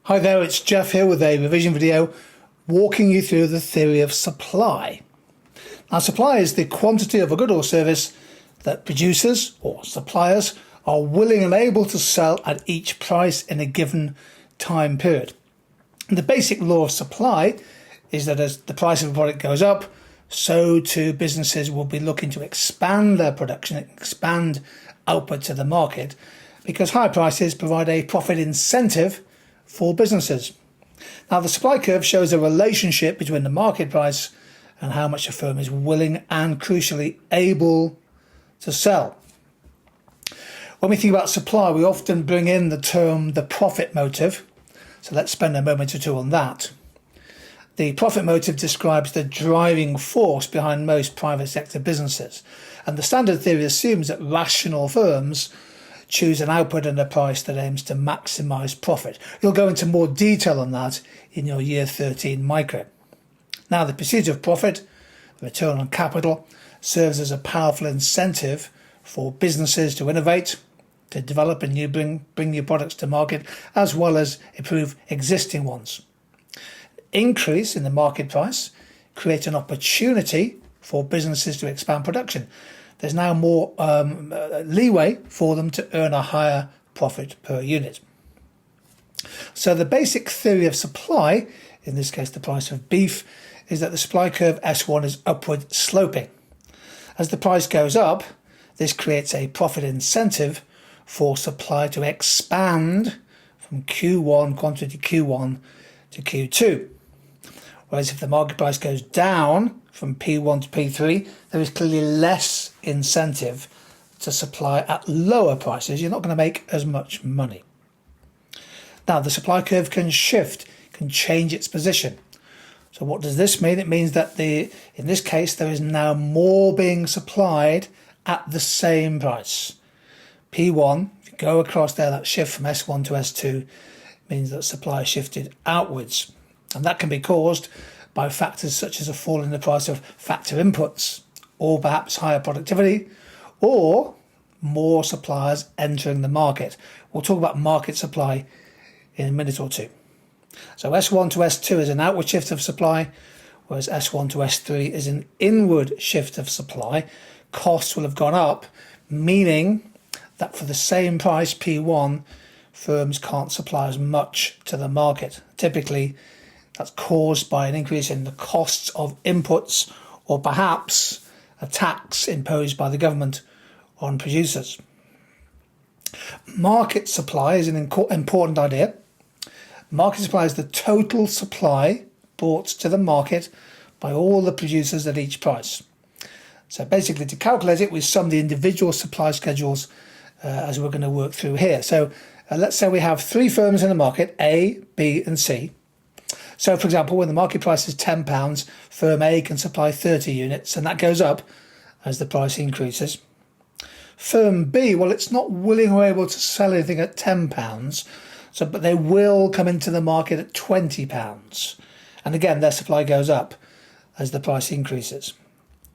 Hi there, it's Jeff here with a revision video walking you through the theory of supply. Now, supply is the quantity of a good or service that producers or suppliers are willing and able to sell at each price in a given time period. And the basic law of supply is that as the price of a product goes up, so too businesses will be looking to expand their production, expand output to the market, because high prices provide a profit incentive for businesses. Now, the supply curve shows a relationship between the market price and how much a firm is willing and, crucially, able to sell. When we think about supply, we often bring in the term the profit motive. So let's spend a moment or two on that. The profit motive describes the driving force behind most private sector businesses. And the standard theory assumes that rational firms choose an output and a price that aims to maximise profit. You'll go into more detail on that in your Year 13 micro. Now, the pursuit of profit, return on capital, serves as a powerful incentive for businesses to innovate, to develop and bring new products to market, as well as improve existing ones. Increase in the market price creates an opportunity for businesses to expand production. There's now more leeway for them to earn a higher profit per unit. So the basic theory of supply, in this case the price of beef, is that the supply curve S1 is upward sloping. As the price goes up, this creates a profit incentive for supply to expand from Q1, quantity Q1 to Q2. Whereas if the market price goes down from P1 to P3, there is clearly less incentive to supply at lower prices. You're not going to make as much money. Now, the supply curve can shift, can change its position. So what does this mean? It means that in this case, there is now more being supplied at the same price. P1, if you go across there, that shift from S1 to S2 means that supply shifted outwards. And that can be caused by factors such as a fall in the price of factor inputs, or perhaps higher productivity, or more suppliers entering the market. We'll talk about market supply in a minute or two. So S1 to S2 is an outward shift of supply, whereas S1 to S3 is an inward shift of supply. Costs will have gone up, meaning that for the same price, P1, firms can't supply as much to the market. Typically, that's caused by an increase in the costs of inputs, or perhaps a tax imposed by the government on producers. Market supply is an important idea. Market supply is the total supply brought to the market by all the producers at each price. So basically, to calculate it, we sum the individual supply schedules as we're going to work through here. So let's say we have three firms in the market, A, B and C. So, for example, when the market price is £10, firm A can supply 30 units, and that goes up as the price increases. Firm B, well, it's not willing or able to sell anything at £10, but they will come into the market at £20. And again, their supply goes up as the price increases.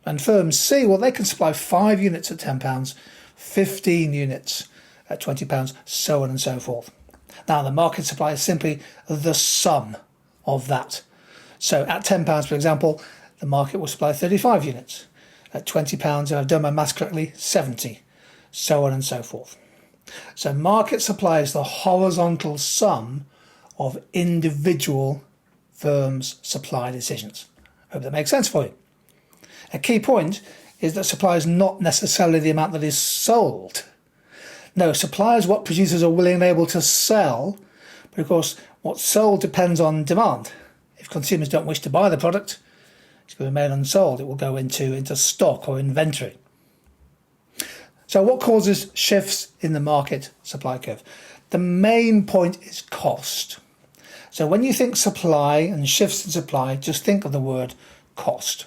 And firm C, well, they can supply 5 units at £10, 15 units at £20, so on and so forth. Now, the market supply is simply the sum of that. So at £10, for example, the market will supply 35 units. At £20, if I've done my maths correctly, 70, so on and so forth. So market supply is the horizontal sum of individual firms' supply decisions. Hope that makes sense for you. A key point is that supply is not necessarily the amount that is sold. No, supply is what producers are willing and able to sell, but of course, what's sold depends on demand. If consumers don't wish to buy the product, it's going to remain unsold. It will go into stock or inventory. So what causes shifts in the market supply curve? The main point is cost. So when you think supply and shifts in supply, just think of the word cost.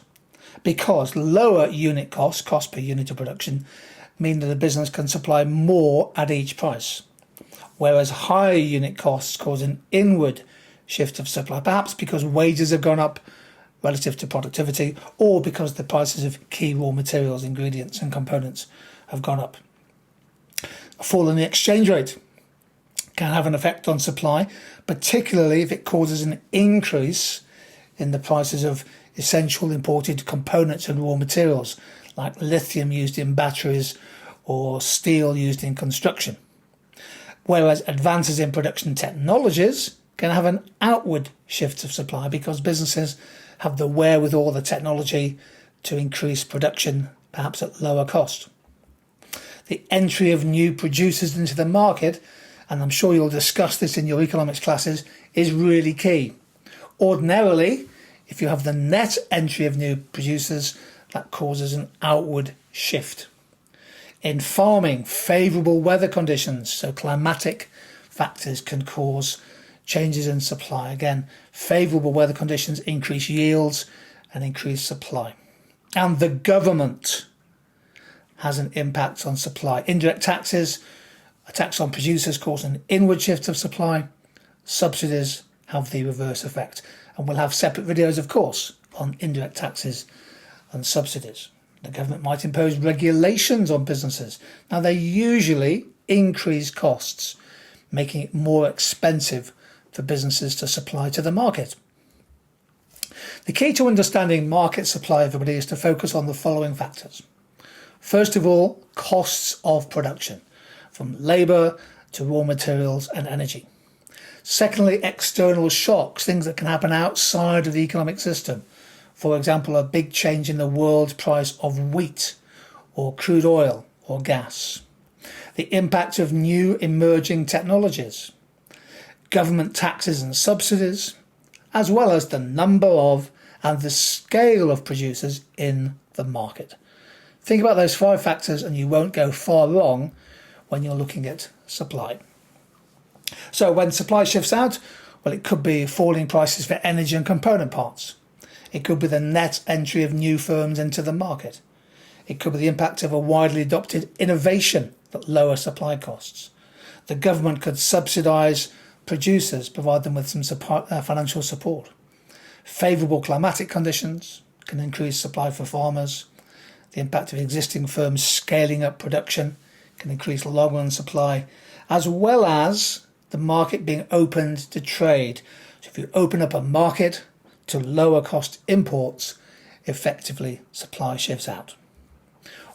Because lower unit costs, cost per unit of production, mean that a business can supply more at each price. Whereas higher unit costs cause an inward shift of supply, perhaps because wages have gone up relative to productivity, or because the prices of key raw materials, ingredients and components have gone up. A fall in the exchange rate can have an effect on supply, particularly if it causes an increase in the prices of essential imported components and raw materials, like lithium used in batteries or steel used in construction. Whereas advances in production technologies can have an outward shift of supply because businesses have the wherewithal, the technology to increase production, perhaps at lower cost. The entry of new producers into the market, and I'm sure you'll discuss this in your economics classes, is really key. Ordinarily, if you have the net entry of new producers, that causes an outward shift. In farming, favourable weather conditions, so climatic factors, can cause changes in supply. Again, favourable weather conditions increase yields and increase supply. And the government has an impact on supply. Indirect taxes, a tax on producers, cause an inward shift of supply. Subsidies have the reverse effect. And we'll have separate videos, of course, on indirect taxes and subsidies. The government might impose regulations on businesses. Now, they usually increase costs, making it more expensive for businesses to supply to the market. The key to understanding market supply, everybody, is to focus on the following factors. First of all, costs of production, from labour to raw materials and energy. Secondly, external shocks, things that can happen outside of the economic system. For example, a big change in the world price of wheat or crude oil or gas. The impact of new emerging technologies. Government taxes and subsidies, as well as the number of and the scale of producers in the market. Think about those 5 factors and you won't go far wrong when you're looking at supply. So when supply shifts out, well, it could be falling prices for energy and component parts. It could be the net entry of new firms into the market. It could be the impact of a widely adopted innovation that lowers supply costs. The government could subsidise producers, provide them with some financial support. Favourable climatic conditions can increase supply for farmers. The impact of existing firms scaling up production can increase long-run supply, as well as the market being opened to trade. So if you open up a market to lower cost imports, effectively supply shifts out.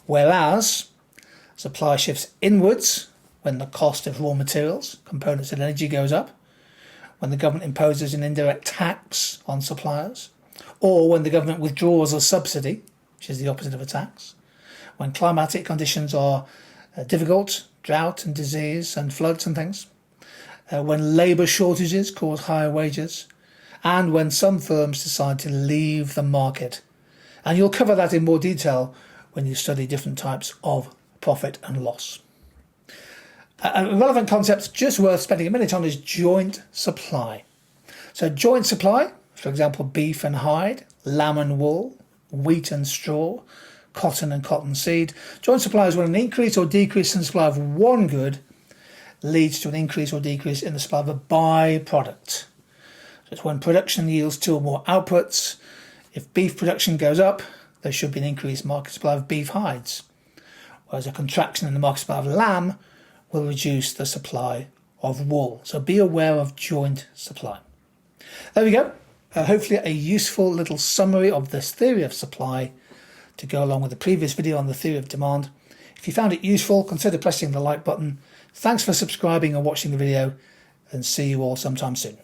Whereas supply shifts inwards when the cost of raw materials, components and energy goes up, when the government imposes an indirect tax on suppliers, or when the government withdraws a subsidy, which is the opposite of a tax, when climatic conditions are difficult, drought and disease and floods and things, when labour shortages cause higher wages, and when some firms decide to leave the market. And you'll cover that in more detail when you study different types of profit and loss. A relevant concept just worth spending a minute on is joint supply. So joint supply, for example, beef and hide, lamb and wool, wheat and straw, cotton and cotton seed. Joint supply is when an increase or decrease in the supply of one good leads to an increase or decrease in the supply of a byproduct. So it's when production yields 2 or more outputs. If beef production goes up, there should be an increased market supply of beef hides, whereas a contraction in the market supply of lamb will reduce the supply of wool. So be aware of joint supply. There we go. Hopefully a useful little summary of this theory of supply to go along with the previous video on the theory of demand. If you found it useful, consider pressing the like button. Thanks for subscribing and watching the video, and see you all sometime soon.